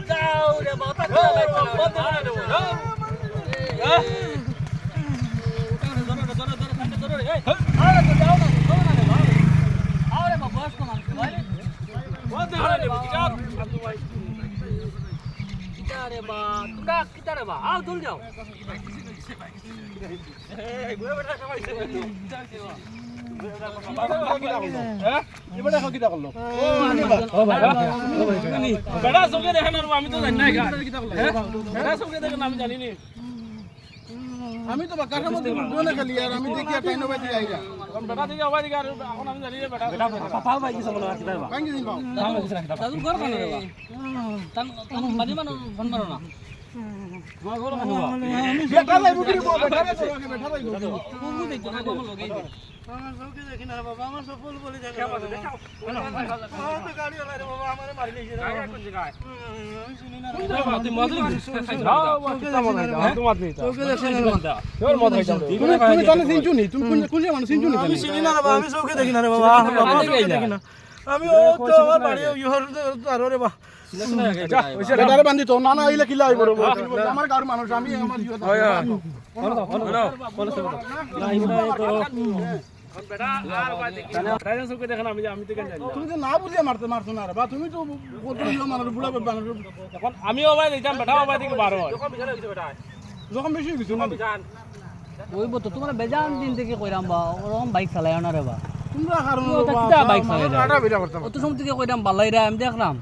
যাও রে বাবা বন্ধ করে দেব আরে তো যাও না রে বাবা আরে বাবা বস কো মান ভাই বন্ধ করে দেব যাও ভাই কিতারে বা তোমরা কিতারে বা আও দূর যাও এই গুয়ে বেটা সবাই বেড়া চোখে দেখেন আমি তো জানি না বেড়া চোখে দেখেন আমি জানি নি আমি তো কাটার মধ্যে দোনে খালি আর আমি দেখি আর টাইনো বাইতে যাই না বেটা দিকে আবার দিকে আর এখন আমি জানি রে বেটা পাল ভাই কি সবল রাখতে পারবা কাঙ্গি দিন পাও দাদু ঘর কানে রে বা তান মানি মানো ফোন মারো না তোমার ঘর কানে বা বেটা লাইব কি বল বেটা রে তোকে বেটা লাইব কুকু দেখতো না কম লগেই আমার চোখে দেখি না বাবা আমার সফল বলে দেখা তো গাড়ি ওলা রে বাবা আমারে মারি দিয়েছে রে কোন জায়গায় আমি শুনি না তুই মদ যাও কিতা মদ খাইতা তুই মদ নিতা চোখে দেখি না তোর মদ খাইতা তুমি জানো সিনচু নি তুমি কোন মানুষ সিনচু নি আমি চিনি না রে বাবা আমি চোখে দেখি না রে বাবা আমি চোখে দেখি না আমি ও তো আমার বাড়ি ইহর তার রে বাবা বেটারে বান্ধি তো না না আইলে কিলা আইব রে আমার গাঁর মানুষ আমি আমার ইহর তুমি তো না বুঝিয়ে মারছো না রে বা তুমি তো বলতে মানুষ বুড়া মানুষ আমি ওবাই দিতাম বেটা ওবাই দিকে 12 হয় যখন বেশি কিছু না ওইব তো তোমরা বেজান দিন থেকে কইরাম বা ওরকম বাইক চালায় না রে বা তোমরা কারণ কিতা বাইক চালায় আটা বেটা করতাম অত সময় থেকে কইরাম বালাইরা আমি দেখলাম